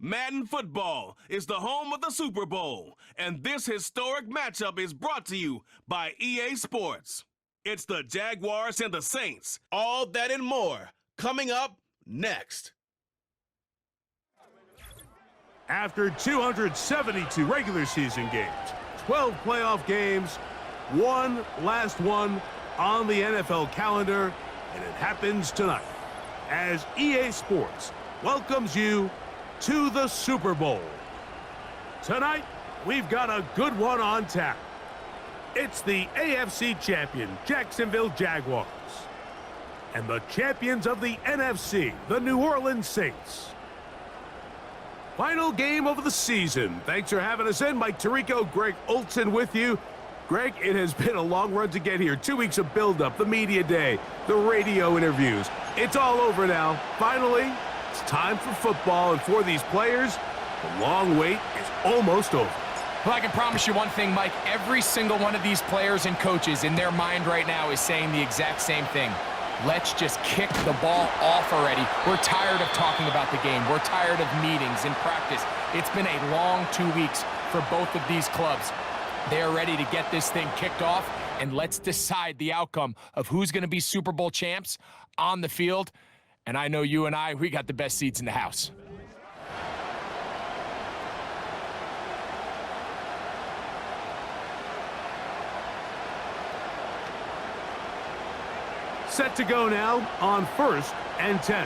Madden football is the home of the Super Bowl, and this historic matchup is brought to you by EA Sports. It's the Jaguars and the Saints. All that and more coming up next. After 272 regular season games, 12 playoff games, one last one on the NFL calendar, and it happens tonight as EA Sports welcomes you to the Super Bowl. Tonight, we've got a good one on tap. It's the AFC champion, Jacksonville Jaguars, and the champions of the NFC, the New Orleans Saints. Final game of the season. Thanks for having us in. Mike Tirico, Greg Olson with you. Greg, it has been a long run to get here. 2 weeks of build-up, the media day, the radio interviews. It's all over now. Finally, it's time for football, and for these players, the long wait is almost over. Well, I can promise you one thing, Mike. Every single one of these players and coaches in their mind right now is saying the exact same thing. Let's just kick the ball off already. We're tired of talking about the game. We're tired of meetings and practice. It's been a long 2 weeks for both of these clubs. They're ready to get this thing kicked off, and let's decide the outcome of who's going to be Super Bowl champs on the field. And I know you and we got the best seats in the house. Set to go now on 1st and 10.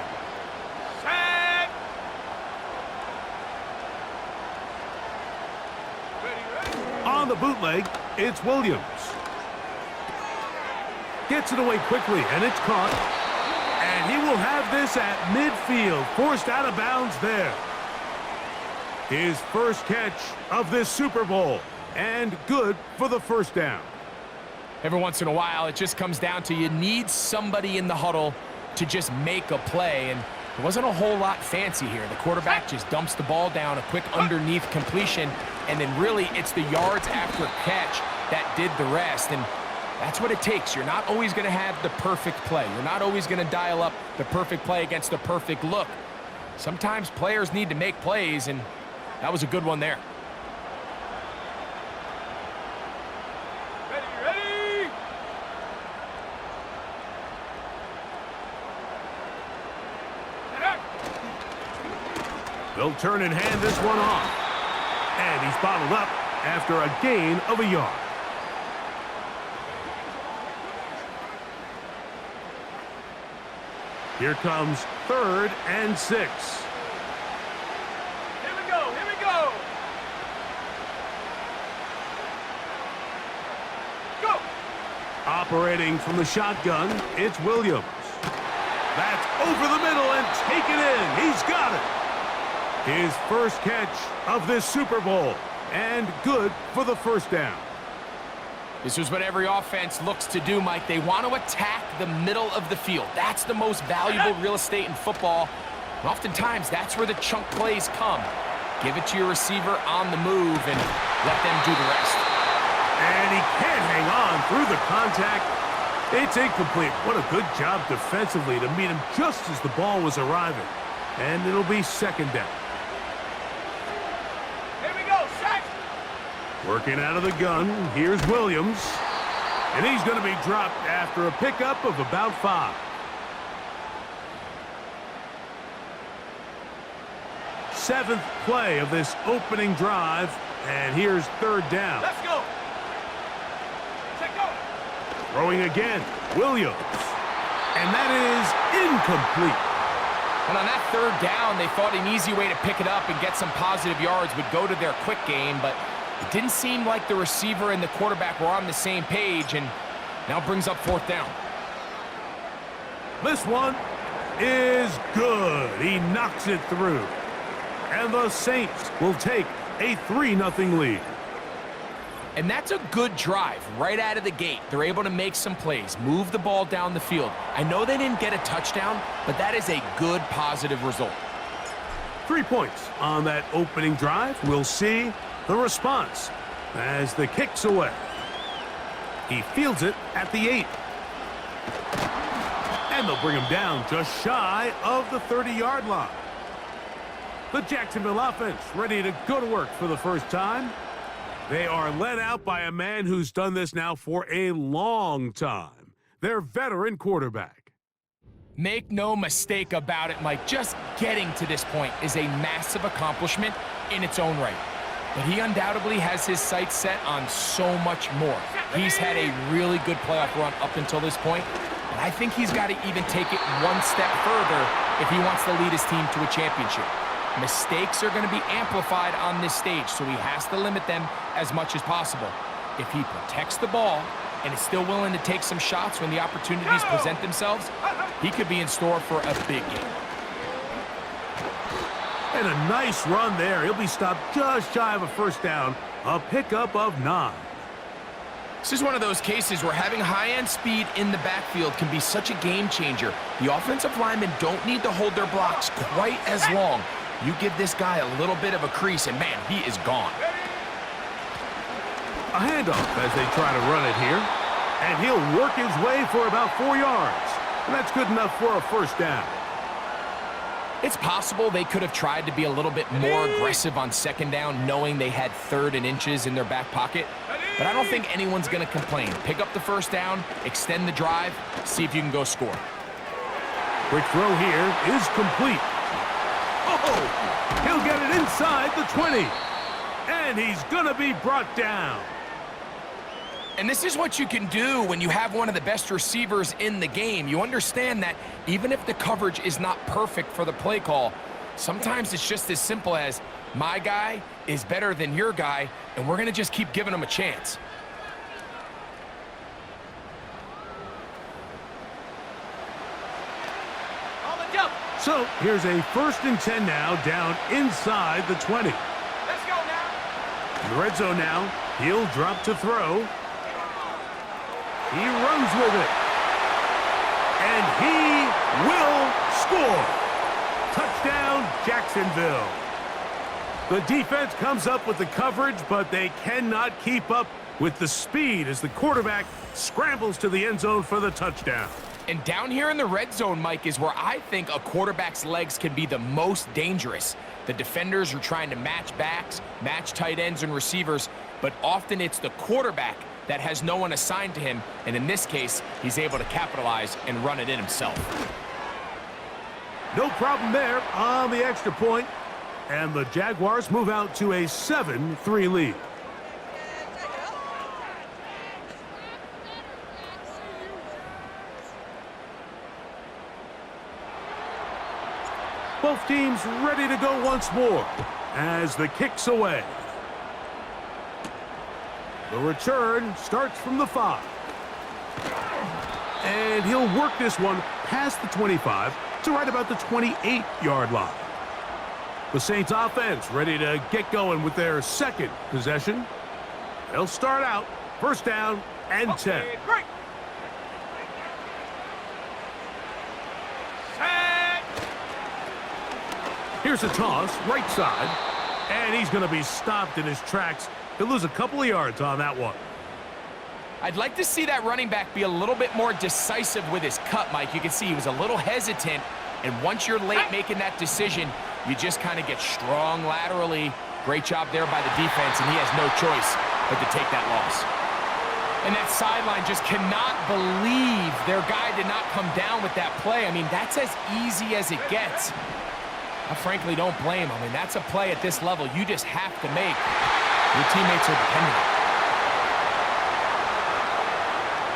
Set! On the bootleg, it's Williams. Gets it away quickly, and it's caught. And he will have this at midfield, forced out of bounds there. His first catch of this Super Bowl, and good for the first down. Every once in a while, it just comes down to you need somebody in the huddle to just make a play, and there wasn't a whole lot fancy here. The quarterback just dumps the ball down, a quick underneath completion, and then really it's the yards after catch that did the rest, and that's what it takes. You're not always going to have the perfect play. You're not always going to dial up the perfect play against the perfect look. Sometimes players need to make plays, and that was a good one there. They'll turn and hand this one off. And he's bottled up after a gain of a yard. Here comes 3rd and 6. Here we go, here we go! Go! Operating from the shotgun, it's Williams. That's over the middle and taken in. He's got it. His first catch of this Super Bowl, and good for the first down. This is what every offense looks to do, Mike. They want to attack the middle of the field. That's the most valuable real estate in football. And oftentimes, that's where the chunk plays come. Give it to your receiver on the move and let them do the rest. And he can't hang on through the contact. It's incomplete. What a good job defensively to meet him just as the ball was arriving. And it'll be 2nd down. Working out of the gun, here's Williams. And he's going to be dropped after a pickup of about 5. Seventh play of this opening drive, and here's 3rd down. Let's go! Check go! Throwing again, Williams. And that is incomplete. And on that 3rd down, they thought an easy way to pick it up and get some positive yards would go to their quick game, but it didn't seem like the receiver and the quarterback were on the same page, and now brings up 4th down. This one is good. He knocks it through. And the Saints will take a 3-0 lead. And that's a good drive right out of the gate. They're able to make some plays, move the ball down the field. I know they didn't get a touchdown, but that is a good positive result. 3 points on that opening drive. We'll see the response as the kick's away. He fields it at the 8. And they'll bring him down just shy of the 30-yard line. The Jacksonville offense ready to go to work for the first time. They are led out by a man who's done this now for a long time. Their veteran quarterback. Make no mistake about it, Mike. Just getting to this point is a massive accomplishment in its own right. But he undoubtedly has his sights set on so much more. He's had a really good playoff run up until this point, and I think he's got to even take it one step further if he wants to lead his team to a championship. Mistakes are going to be amplified on this stage, so he has to limit them as much as possible. If he protects the ball and is still willing to take some shots when the opportunities present themselves, he could be in store for a big game. And a nice run there. He'll be stopped just shy of a first down. A pickup of 9. This is one of those cases where having high-end speed in the backfield can be such a game changer. The offensive linemen don't need to hold their blocks quite as long. You give this guy a little bit of a crease, and man, he is gone. A handoff as they try to run it here. And he'll work his way for about 4 yards. And that's good enough for a first down. It's possible they could have tried to be a little bit more aggressive on second down, knowing they had 3rd and inches in their back pocket. But I don't think anyone's going to complain. Pick up the first down, extend the drive, see if you can go score. Quick throw here is complete. Oh, he'll get it inside the 20. And he's going to be brought down. And this is what you can do when you have one of the best receivers in the game. You understand that even if the coverage is not perfect for the play call, sometimes it's just as simple as, my guy is better than your guy, and we're going to just keep giving him a chance. So here's a 1st and 10 now, down inside the 20. Let's go now. In the red zone now, he'll drop to throw. He runs with it. And he will score. Touchdown, Jacksonville. The defense comes up with the coverage, but they cannot keep up with the speed as the quarterback scrambles to the end zone for the touchdown. And down here in the red zone, Mike, is where I think a quarterback's legs can be the most dangerous. The defenders are trying to match backs, match tight ends and receivers, but often it's the quarterback that has no one assigned to him, and in this case, he's able to capitalize and run it in himself. No problem there on the extra point, and the Jaguars move out to a 7-3 lead. Both teams ready to go once more as the kick's away. The return starts from the 5. And he'll work this one past the 25 to right about the 28-yard line. The Saints offense ready to get going with their second possession. They'll start out first down and 10. Break. Here's a toss, right side, and he's going to be stopped in his tracks. He'll lose a couple of yards on that one. I'd like to see that running back be a little bit more decisive with his cut, Mike. You can see he was a little hesitant, and once you're late making that decision, you just kind of get strong laterally. Great job there by the defense, and he has no choice but to take that loss. And that sideline just cannot believe their guy did not come down with that play. I mean, that's as easy as it gets. I frankly don't blame him. I mean, that's a play at this level you just have to make. Your teammates are dependent on it.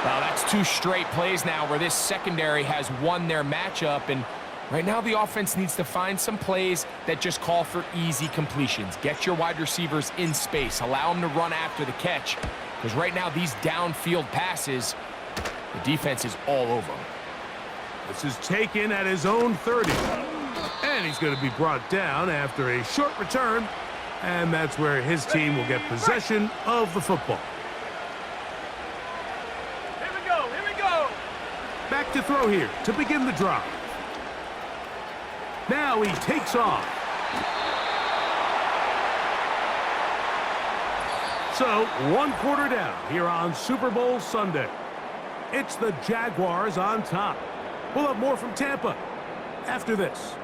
Well, that's 2 straight plays now where this secondary has won their matchup, and right now the offense needs to find some plays that just call for easy completions. Get your wide receivers in space. Allow them to run after the catch, because right now these downfield passes, the defense is all over them. This is taken at his own 30. And he's going to be brought down after a short return. And that's where his team will get possession of the football. Here we go. Here we go. Back to throw here to begin the drive. Now he takes off. So 1 quarter down here on Super Bowl Sunday. It's the Jaguars on top. We'll have more from Tampa after this.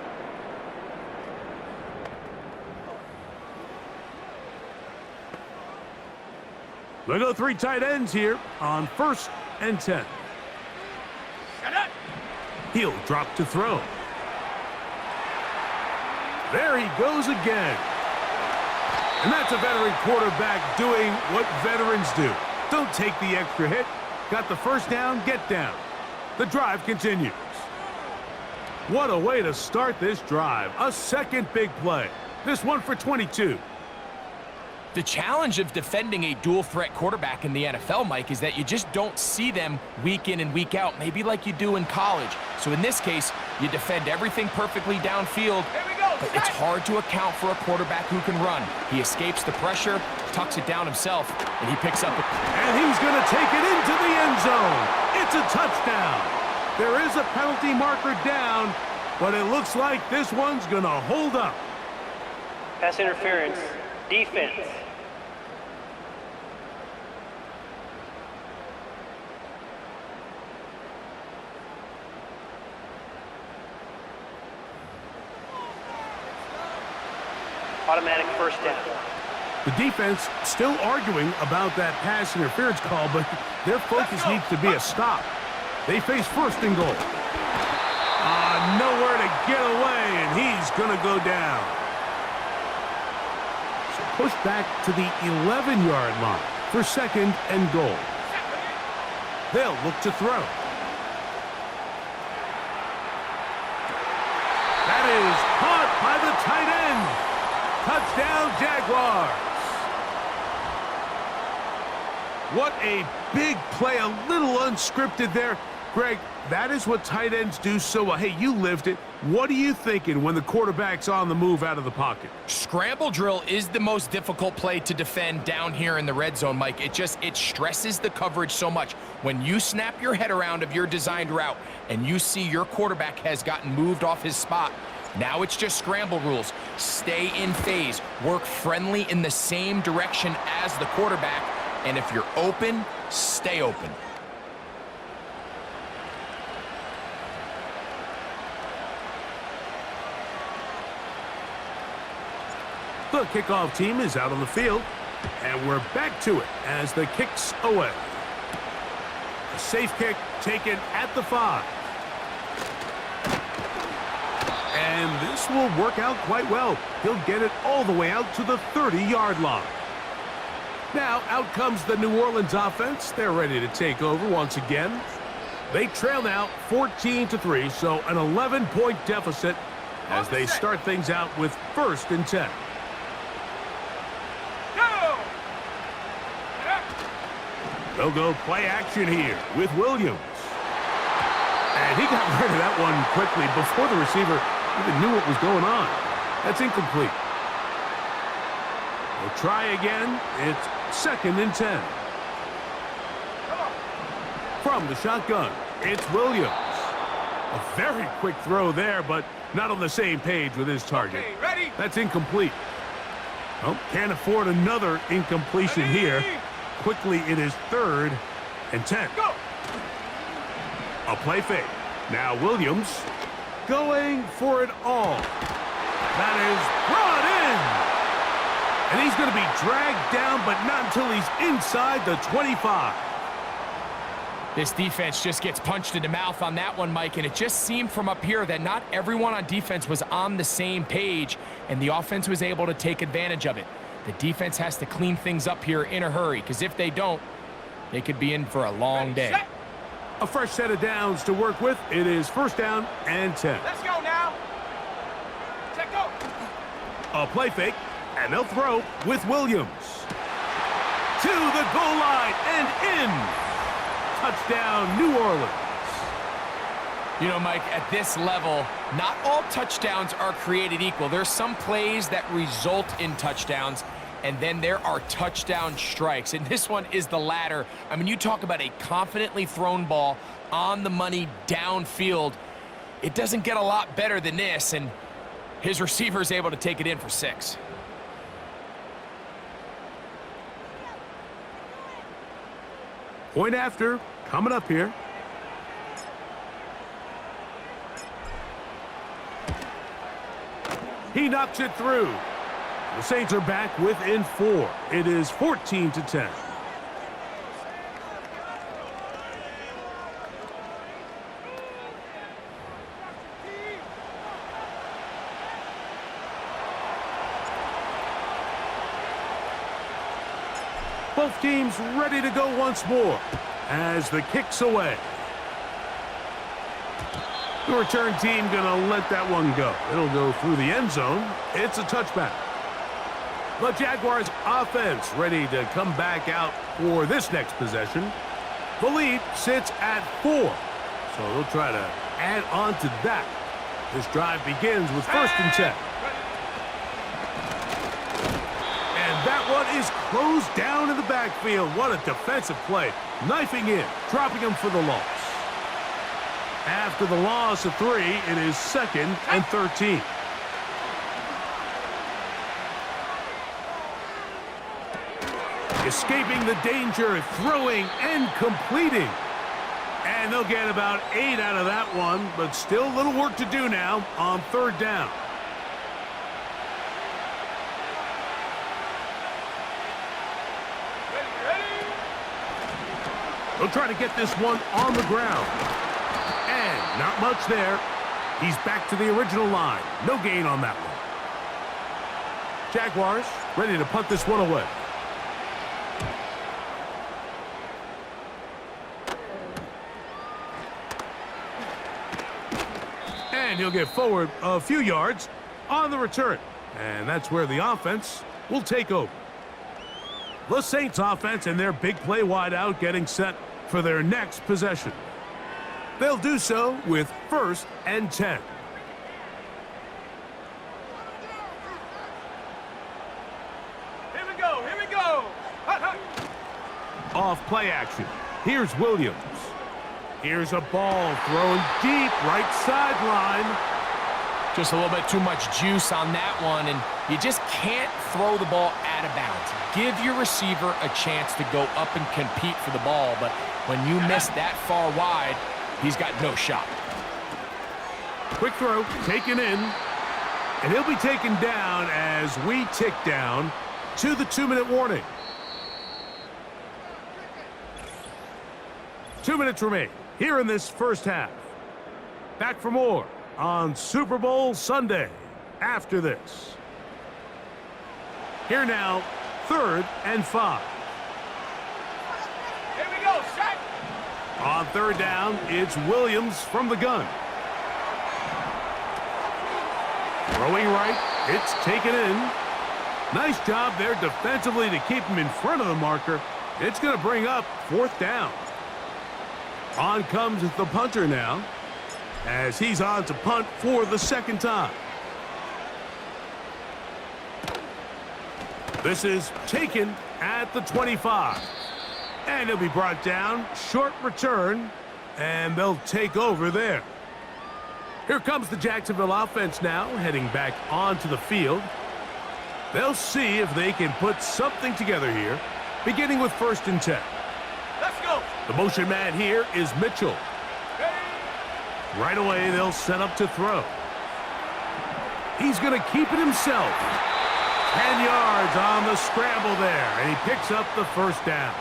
They go 3 tight ends here on 1st and 10. He'll drop to throw. There he goes again. And that's a veteran quarterback doing what veterans do. Don't take the extra hit. Got the first down, get down. The drive continues. What a way to start this drive. A second big play. This one for 22. The challenge of defending a dual-threat quarterback in the NFL, Mike, is that you just don't see them week in and week out, maybe like you do in college. So in this case, you defend everything perfectly downfield, but it's hard to account for a quarterback who can run. He escapes the pressure, tucks it down himself, and he picks up. And he's going to take it into the end zone. It's a touchdown. There is a penalty marker down, but it looks like this one's going to hold up. Pass interference. Defense. Automatic first down. The defense still arguing about that pass interference call, but their focus needs to be a stop. They face 1st and goal. Nowhere to get away, and he's going to go down. So push back to the 11-yard line for 2nd and goal. They'll look to throw. That is caught by the tight end. Touchdown, Jaguars. What a big play, a little unscripted there. Greg, that is what tight ends do so well. Hey, you lived it. What are you thinking when the quarterback's on the move out of the pocket? Scramble drill is the most difficult play to defend down here in the red zone, Mike. It stresses the coverage so much. When you snap your head around of your designed route and you see your quarterback has gotten moved off his spot, now it's just scramble rules. Stay in phase. Work friendly in the same direction as the quarterback. And if you're open, stay open. The kickoff team is out on the field, and we're back to it as the kick's away. A safe kick taken at the 5. And this will work out quite well. He'll get it all the way out to the 30-yard line. Now, out comes the New Orleans offense. They're ready to take over once again. They trail now 14-3, so an 11-point deficit as they start things out with 1st and 10. They'll go play action here with Williams. And he got rid of that one quickly before the receiver even knew what was going on. That's incomplete. We'll try again. It's 2nd and 10. From the shotgun, it's Williams. A very quick throw there, but not on the same page with his target. Okay, ready? That's incomplete. Oh, can't afford another incompletion here. Quickly, it is 3rd and 10. Go! A play fake. Now Williams going for it all. That is brought in. And he's going to be dragged down, but not until he's inside the 25. This defense just gets punched in the mouth on that one, Mike, and it just seemed from up here that not everyone on defense was on the same page, and the offense was able to take advantage of it. The defense has to clean things up here in a hurry, because if they don't, they could be in for a long day. A fresh set of downs to work with. It is 1st down and 10. Let's go now. Check go. A play fake, and they'll throw with Williams. To the goal line and in. Touchdown, New Orleans. You know, Mike, at this level, not all touchdowns are created equal. There's some plays that result in touchdowns, and then there are touchdown strikes, and this one is the latter. I mean, you talk about a confidently thrown ball on the money downfield. It doesn't get a lot better than this, and his receiver is able to take it in for 6. Point after, coming up here. He knocks it through. The Saints are back within 4. It is 14-10. Both teams ready to go once more as the kick's away. The return team gonna let that one go. It'll go through the end zone. It's a touchback. The Jaguars offense ready to come back out for this next possession. The lead sits at 4, so they'll try to add on to that. This drive begins with 1st and 10. And that one is closed down in the backfield. What a defensive play. Knifing in, dropping him for the loss. After the loss of 3, it is 2nd and 13. Escaping the danger, throwing and completing. And they'll get about 8 out of that one, but still a little work to do now on 3rd down. They'll try to get this one on the ground. And not much there. He's back to the original line. No gain on that one. Jaguars ready to punt this one away. And he'll get forward a few yards on the return. And that's where the offense will take over. The Saints offense and their big play wideout getting set for their next possession. They'll do so with 1st and 10. Here we go, here we go. Hut, hut. Off play action. Here's Williams. Here's a ball thrown deep right sideline. Just a little bit too much juice on that one, and you just can't throw the ball out of bounds. Give your receiver a chance to go up and compete for the ball, but when you miss that far wide, he's got no shot. Quick throw, taken in, and he'll be taken down as we tick down to the 2-minute warning. 2 minutes remain here in this first half. Back for more on Super Bowl Sunday after this. Here now, 3rd and 5. Here we go, set. On 3rd down, it's Williams from the gun. Throwing right, it's taken in. Nice job there defensively to keep him in front of the marker. It's going to bring up 4th down. On comes the punter now, as he's on to punt for the 2nd time. This is taken at the 25. And he'll be brought down, short return, and they'll take over there. Here comes the Jacksonville offense now, heading back onto the field. They'll see if they can put something together here, beginning with 1st and 10. Let's go. The motion man here is Mitchell. Right away, they'll set up to throw. He's going to keep it himself. 10 yards on the scramble there, and he picks up the 1st down.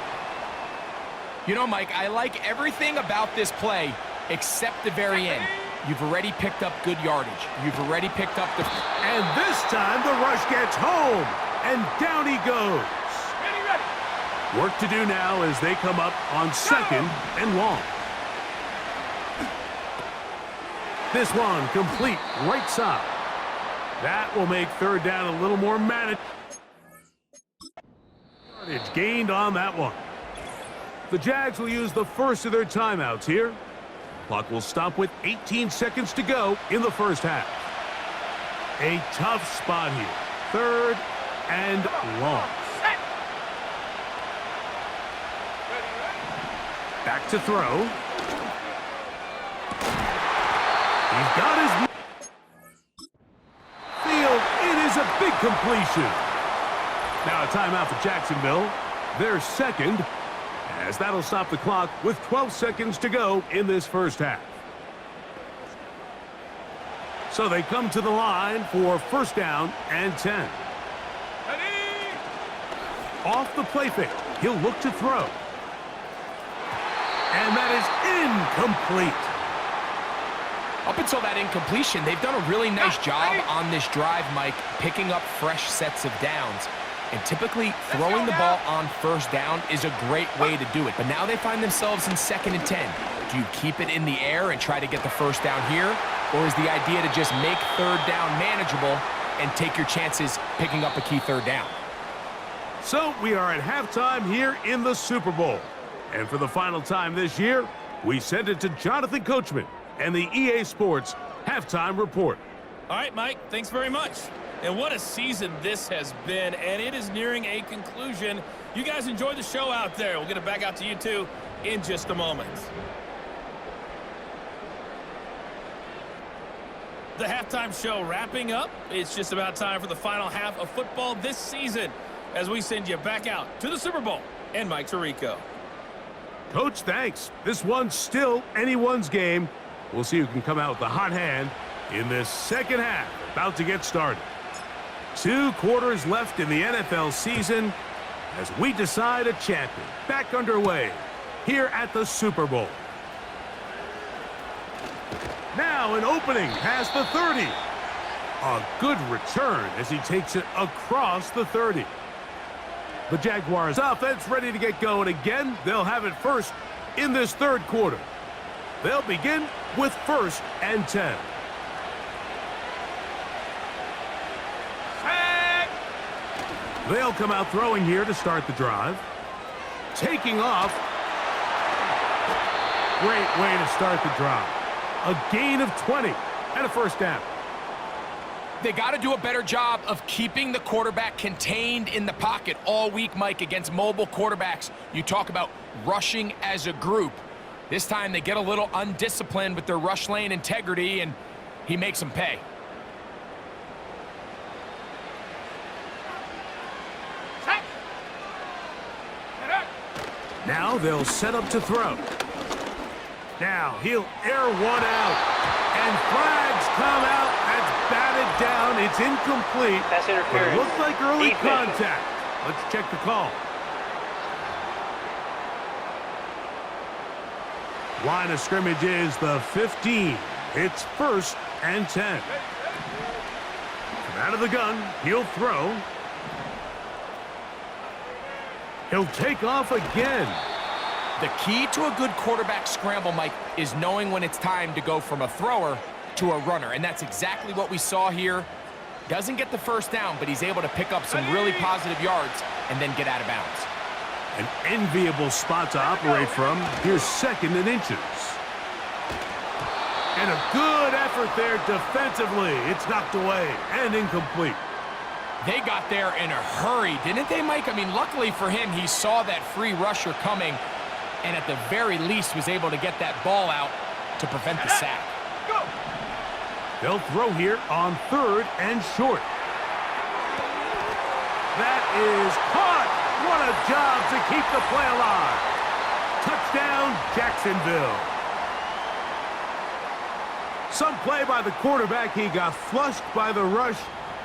You know, Mike, I like everything about this play except the very end. You've already picked up good yardage. You've already picked up the... And this time, the rush gets home, and down he goes. Ready, ready. Work to do now as they come up on 2nd and long. This one complete right side. That will make 3rd down a little more manageable. It's gained on that one. The Jags will use the first of their timeouts here. Clock will stop with 18 seconds to go in the first half. A tough spot here. 3rd and long. Back to throw. He's got his field. It is a big completion. Now a timeout for Jacksonville. Their 2nd, as that'll stop the clock with 12 seconds to go in this first half. So they come to the line for 1st down and 10. Ready. Off the play fake, he'll look to throw. And that is incomplete. Up until that incompletion, they've done a really nice job on this drive, Mike, picking up fresh sets of downs. And typically, throwing the ball on first down is a great way to do it. But now they find themselves in 2nd and 10. Do you keep it in the air and try to get the first down here? Or is the idea to just make 3rd down manageable and take your chances picking up a key 3rd down? So we are at halftime here in the Super Bowl. And for the final time this year, we send it to Jonathan Coachman and the EA Sports Halftime Report. All right, Mike, thanks very much. And what a season this has been, and it is nearing a conclusion. You guys enjoy the show out there. We'll get it back out to you two in just a moment. The halftime show wrapping up. It's just about time for the final half of football this season as we send you back out to the Super Bowl and Mike Tirico. Coach, thanks. This one's still anyone's game. We'll see who can come out with the hot hand in this second half. About to get started. 2 quarters left in the NFL season as we decide a champion. Back underway here at the Super Bowl. Now an opening past the 30. A good return as he takes it across the 30. The Jaguars offense ready to get going again. They'll have it first in this 3rd quarter. They'll begin with 1st and 10. They'll come out throwing here to start the drive. Taking off. Great way to start the drive. A gain of 20 and a 1st down. They got to do a better job of keeping the quarterback contained in the pocket all week, Mike, against mobile quarterbacks. You talk about rushing as a group. This time they get a little undisciplined with their rush lane integrity, and he makes them pay. Now they'll set up to throw. Now he'll air one out. And flags come out. That's batted down. It's incomplete. Pass interference. But it looks like early Defense. contact. Let's check the call. Line of scrimmage is the 15. It's 1st and 10. From out of the gun, he'll throw. He'll take off again. The key to a good quarterback scramble, Mike, is knowing when it's time to go from a thrower to a runner. And that's exactly what we saw here. Doesn't get the first down, but he's able to pick up some really positive yards and then get out of bounds. An enviable spot to operate from. Here's 2nd and inches. And a good effort there defensively. It's knocked away and incomplete. They got there in a hurry, didn't they, Mike? I mean, luckily for him, he saw that free rusher coming and at the very least was able to get that ball out to prevent the sack. They'll throw here on 3rd and short. That is caught. What a job to keep the play alive. Touchdown, Jacksonville. Some play by the quarterback. He got flushed by the rush,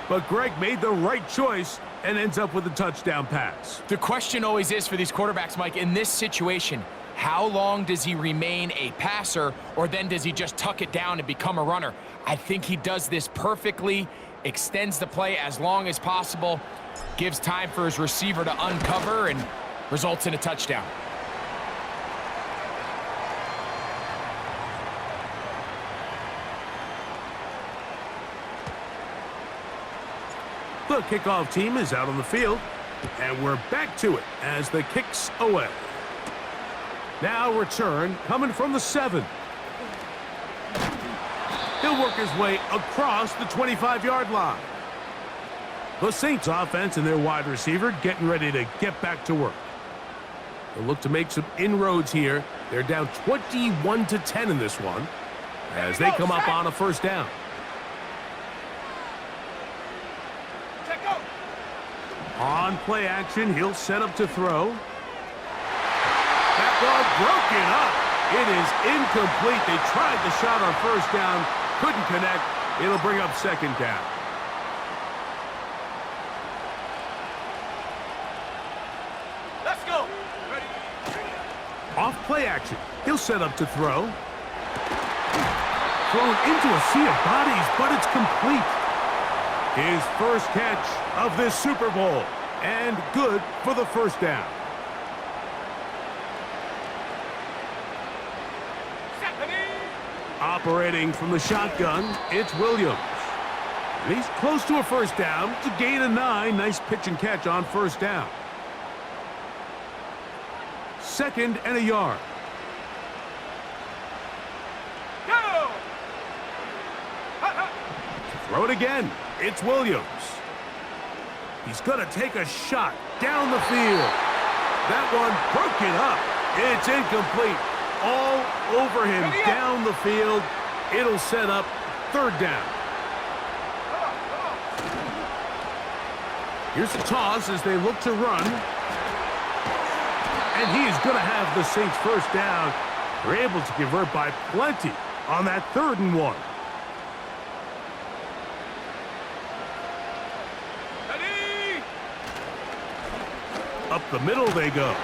but Greg made the right choice and ends up with a touchdown pass. The question always is for these quarterbacks, Mike, in this situation, how long does he remain a passer, or then does he just tuck it down and become a runner? I think he does this perfectly, extends the play as long as possible, gives time for his receiver to uncover, and results in a touchdown. The kickoff team is out on the field, and we're back to it as the kick's away. Now return coming from the 7. He'll work his way across the 25-yard line. The Saints offense and their wide receiver getting ready to get back to work. They'll look to make some inroads here. They're down 21-10 in this one as they come up on a 1st down. On play action, he'll set up to throw. That ball broken up. It is incomplete. They tried the shot on 1st down, couldn't connect. It'll bring up 2nd down. Let's go. Ready. Off play action, he'll set up to throw. Thrown into a sea of bodies, but it's complete. His first catch of this Super Bowl. And good for the first down. Operating from the shotgun, it's Williams. And he's close to a first down. It's a gain of 9. Nice pitch and catch on first down. 2nd and a yard. Go! Throw it again. It's Williams. He's going to take a shot down the field. That one broken up. It's incomplete. All over him down the field. It'll set up 3rd down. Here's the toss as they look to run. And he is going to have the Saints first down. They're able to convert by plenty on that 3rd and 1. Up the middle they go.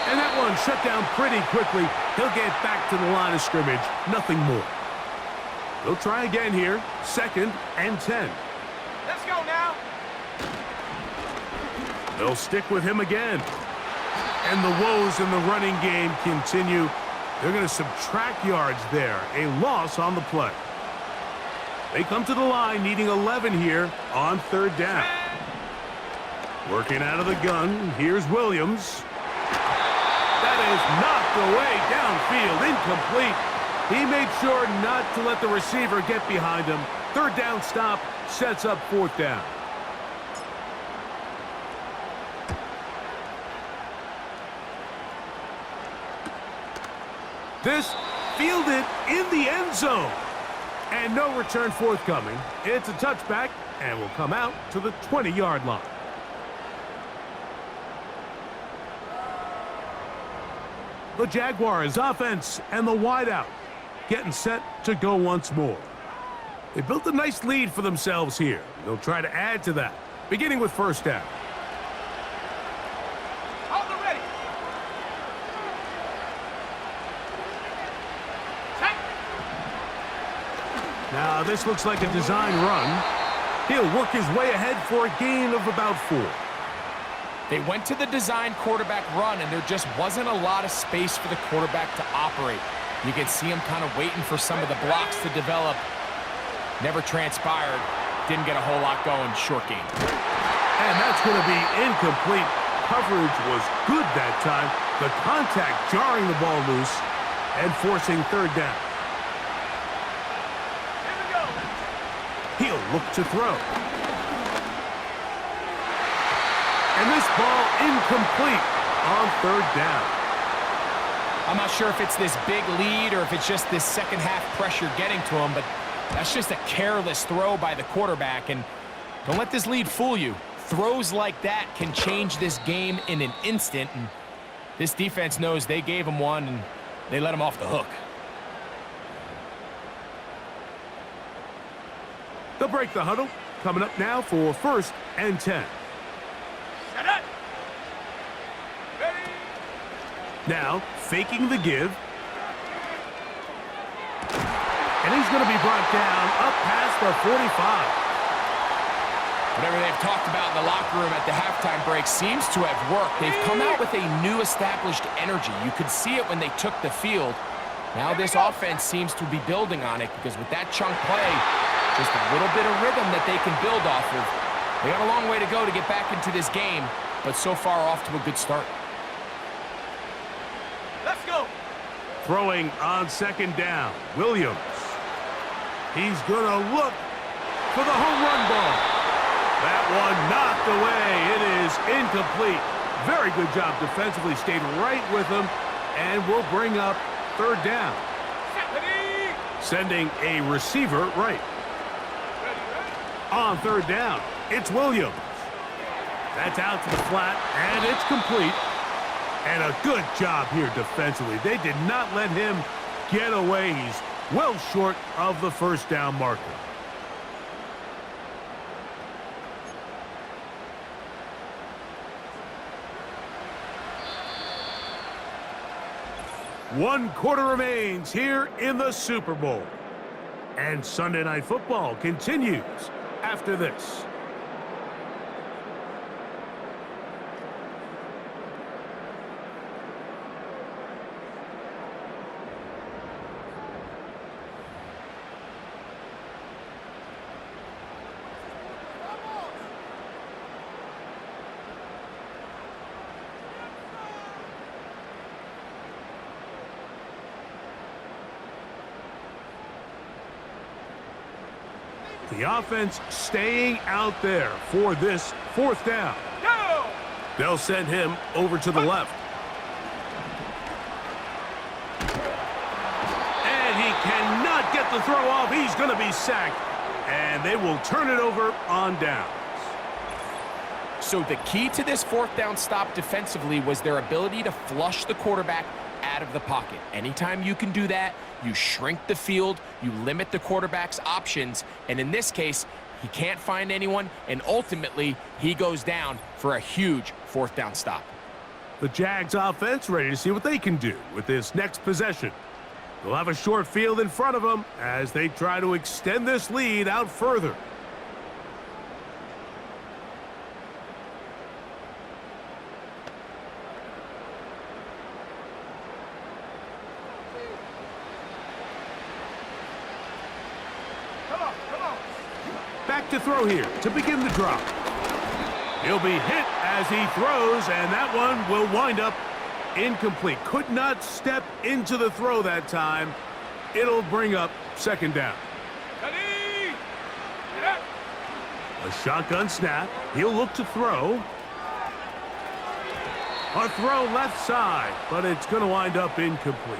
And that one shut down pretty quickly. He'll get back to the line of scrimmage. Nothing more. They'll try again here. 2nd and 10. Let's go now. They'll stick with him again. And the woes in the running game continue. They're going to subtract yards there. A loss on the play. They come to the line needing 11 here on 3rd down. Working out of the gun. Here's Williams. That is knocked away downfield. Incomplete. He made sure not to let the receiver get behind him. 3rd down stop sets up 4th down. This fielded in the end zone. And no return forthcoming. It's a touchback and will come out to the 20-yard line. The Jaguars offense and the wideout getting set to go once more. They built a nice lead for themselves here. They'll try to add to that, beginning with first down. Hold the ready. Check. Now this looks like a design run. He'll work his way ahead for a gain of about 4. They went to the design quarterback run, and there just wasn't a lot of space for the quarterback to operate. You could see him kind of waiting for some of the blocks to develop. Never transpired. Didn't get a whole lot going. Short game. And that's going to be incomplete. Coverage was good that time. The contact jarring the ball loose and forcing 3rd down. Here we go. He'll look to throw. And this ball incomplete on 3rd down. I'm not sure if it's this big lead or if it's just this second half pressure getting to him, but that's just a careless throw by the quarterback. And don't let this lead fool you. Throws like that can change this game in an instant. And this defense knows they gave him one and they let him off the hook. They'll break the huddle. Coming up now for 1st and 10. Set up. Ready. Now, faking the give. And he's going to be brought down up past the 45. Whatever they've talked about in the locker room at the halftime break seems to have worked. They've come out with a new established energy. You could see it when they took the field. Now this offense seems to be building on it because with that chunk play, just a little bit of rhythm that they can build off of. They got a long way to go to get back into this game, but so far off to a good start. Let's go. Throwing on 2nd down. Williams. He's going to look for the home run ball. That one knocked away. It is incomplete. Very good job defensively. Stayed right with him and will bring up 3rd down. Sending a receiver right. On 3rd down, it's Williams. That's out to the flat, and it's complete. And a good job here defensively. They did not let him get away. He's well short of the first down marker. One quarter remains here in the Super Bowl. And Sunday Night Football continues after this. The offense staying out there for this fourth down. Go! They'll send him over to the left. And he cannot get the throw off. He's going to be sacked. And they will turn it over on downs. So the key to this fourth down stop defensively was their ability to flush the quarterback out of the pocket. Anytime you can do that, you shrink the field, you limit the quarterback's options, and in this case, he can't find anyone, and ultimately, he goes down for a huge fourth down stop. The Jags offense ready to see what they can do with this next possession. They'll have a short field in front of them as they try to extend this lead out further. Back to throw here to begin the drop. He'll be hit as he throws, and that one will wind up incomplete. Could not step into the throw that time. It'll bring up second down. Ready? Get up. A shotgun snap. He'll look to throw. A throw left side, but it's going to wind up incomplete.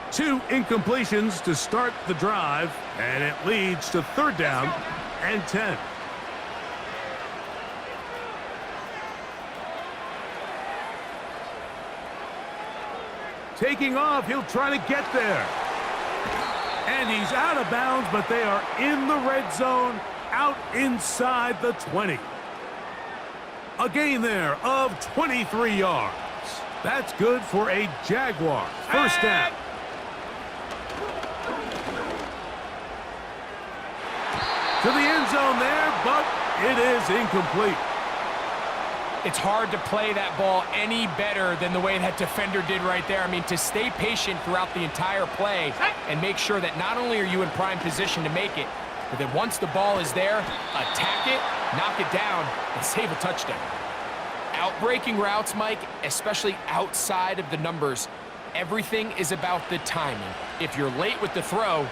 2 incompletions to start the drive, and it leads to third down and 10. Taking off, he'll try to get there. And he's out of bounds, but they are in the red zone, out inside the 20. A gain there of 23 yards. That's good for a Jaguar first down. To the end zone there, but it is incomplete. It's hard to play that ball any better than the way that defender did right there. I mean, to stay patient throughout the entire play and make sure that not only are you in prime position to make it, but that once the ball is there, attack it, knock it down, and save a touchdown. Out-breaking routes, Mike, especially outside of the numbers, everything is about the timing. If you're late with the throw,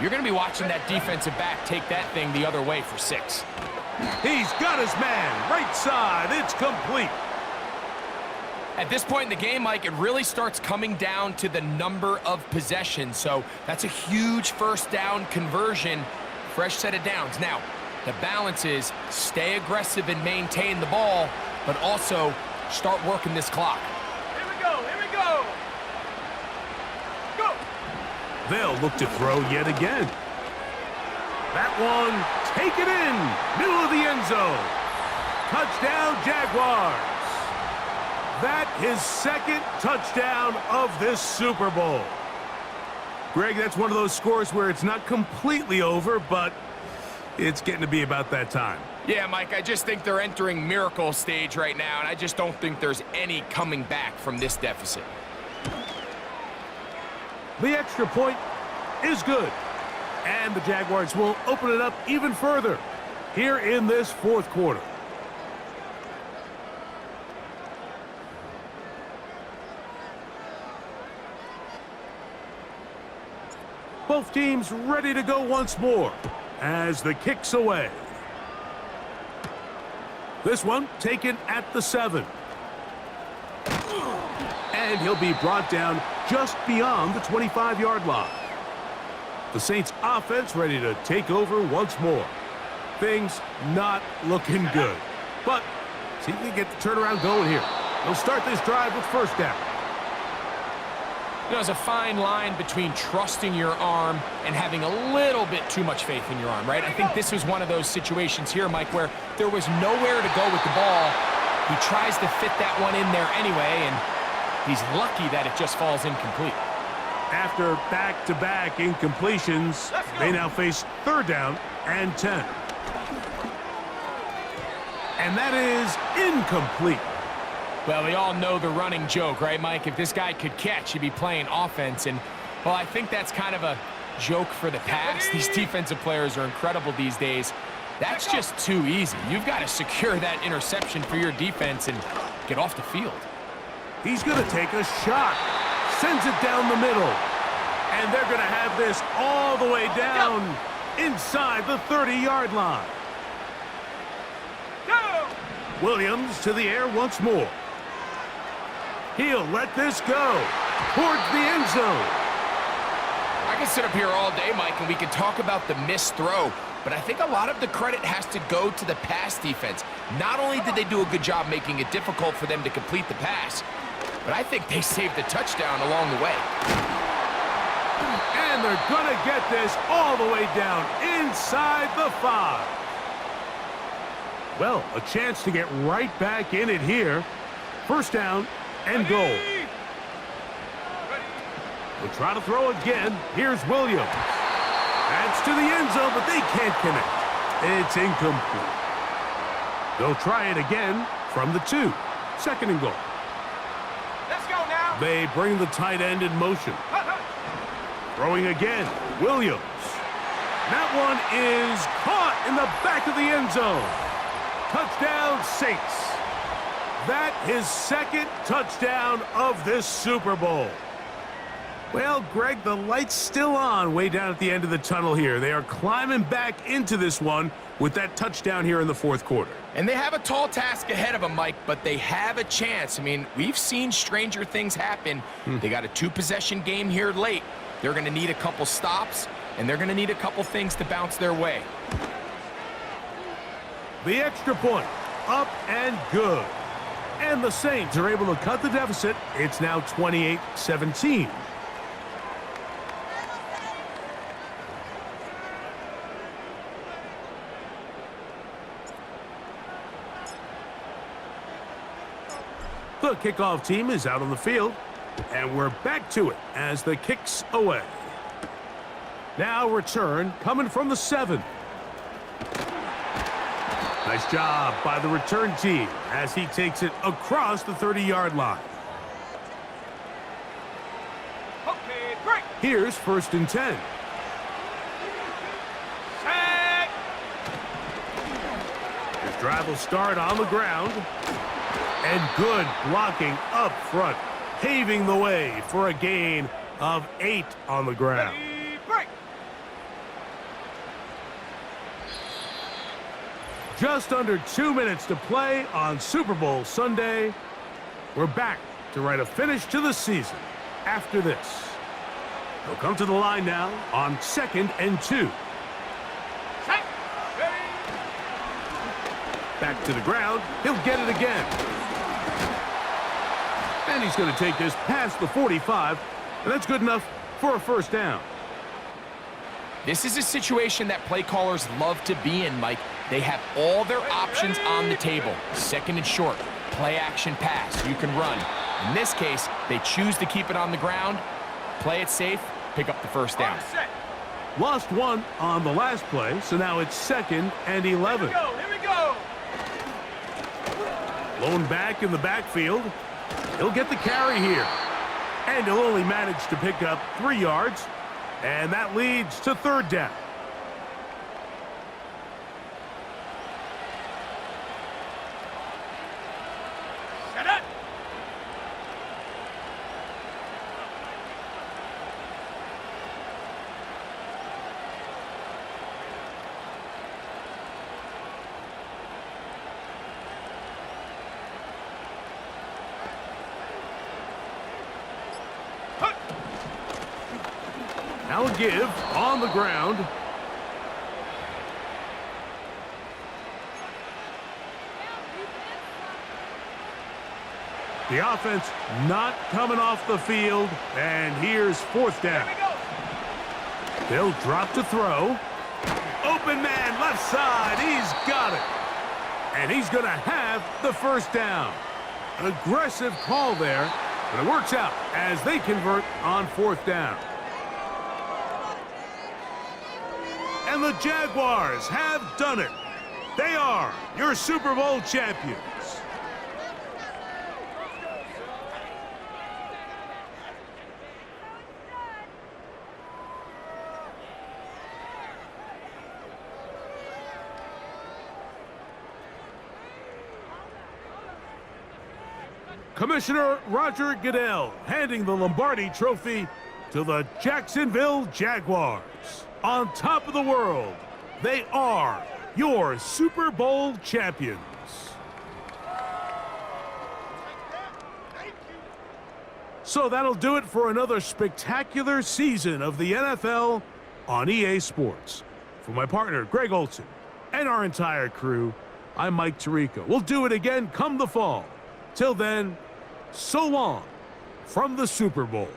you're going to be watching that defensive back take that thing the other way for 6. He's got his man, right side, it's complete. At this point in the game, Mike, it really starts coming down to the number of possessions. So that's a huge first down conversion, fresh set of downs. Now, the balance is stay aggressive and maintain the ball, but also start working this clock. Here we go, here we go. Go. They'll look to throw yet again. That one, take it in, middle of the end zone. Touchdown, Jaguars. That his second touchdown of this Super Bowl. Greg, that's one of those scores where it's not completely over, but it's getting to be about that time. Yeah, Mike, I just think they're entering miracle stage right now, and I just don't think there's any coming back from this deficit. The extra point is good. And the Jaguars will open it up even further here in this fourth quarter. Both teams ready to go once more as the kick's away. This one taken at the 7. And he'll be brought down just beyond the 25-yard line. The Saints offense ready to take over once more. Things not looking good. But see if they can get the turnaround going here. They'll start this drive with first down. You know, there's a fine line between trusting your arm and having a little bit too much faith in your arm, right? I think this was one of those situations here, Mike, where there was nowhere to go with the ball. He tries to fit that one in there anyway, and he's lucky that it just falls incomplete. After back-to-back incompletions, they now face third down and 10. And that is incomplete. Well, we all know the running joke, right, Mike? If this guy could catch, he'd be playing offense. And, well, I think that's kind of a joke for the pass. These defensive players are incredible these days. That's just too easy. You've got to secure that interception for your defense and get off the field. He's going to take a shot. Sends it down the middle. And they're going to have this all the way down inside the 30-yard line. Go! Williams to the air once more. He'll let this go towards the end zone. I can sit up here all day, Mike, and we can talk about the missed throw, but I think a lot of the credit has to go to the pass defense. Not only did they do a good job making it difficult for them to complete the pass, but I think they saved a touchdown along the way. And they're going to get this all the way down inside the 5. Well, a chance to get right back in it here. First down and goal. We'll try to throw again. Here's Williams. That's to the end zone, but they can't connect. It's incomplete. They'll try it again from the 2. Second and goal. Let's go now. They bring the tight end in motion. Throwing again. Williams. That one is caught in the back of the end zone. Touchdown, Saints. That his second touchdown of this Super Bowl. Well, Greg, the light's still on way down at the end of the tunnel here. They are climbing back into this one with that touchdown here in the fourth quarter. And they have a tall task ahead of them, Mike, but they have a chance. I mean, we've seen stranger things happen. They got a 2-possession game here late. They're going to need a couple stops, and they're going to need a couple things to bounce their way. The extra point, up and good. And the Saints are able to cut the deficit. It's now 28-17. The kickoff team is out on the field, and we're back to it as the kick's away. Now return coming from the 7. Nice job by the return team as he takes it across the 30-yard line. Okay, break. Here's first and 10. Sack. His drive will start on the ground. And good blocking up front, paving the way for a gain of 8 on the ground. Ready, break. Just under 2 minutes to play on Super Bowl Sunday. We're back to write a finish to the season after this. He'll come to the line now on 2nd and 2. Sack. Ready. Back to the ground. He'll get it again. And he's going to take this past the 45, and that's good enough for a first down. This is a situation that play callers love to be in, Mike. They have all their options on the table. 2nd and short, play action pass, you can run. In this case, they choose to keep it on the ground, play it safe, pick up the first down. Lost 1 on the last play, so now it's 2nd and 11. Here we go. Blown back in the backfield. He'll get the carry here. And he'll only manage to pick up 3 yards. And that leads to 3rd down. Set up. Now a give on the ground. The offense not coming off the field, and here's 4th down. They'll drop to throw. Open man left side, he's got it. And he's going to have the first down. An aggressive call there, but it works out as they convert on 4th down. And the Jaguars have done it. They are your Super Bowl champions. Commissioner Roger Goodell handing the Lombardi Trophy to the Jacksonville Jaguars. on top of the world. They are your Super Bowl champions. So that'll do it for another spectacular season of the NFL on EA Sports. For my partner, Greg Olson, and our entire crew, I'm Mike Tirico. We'll do it again come the fall. Till then, so long from the Super Bowl.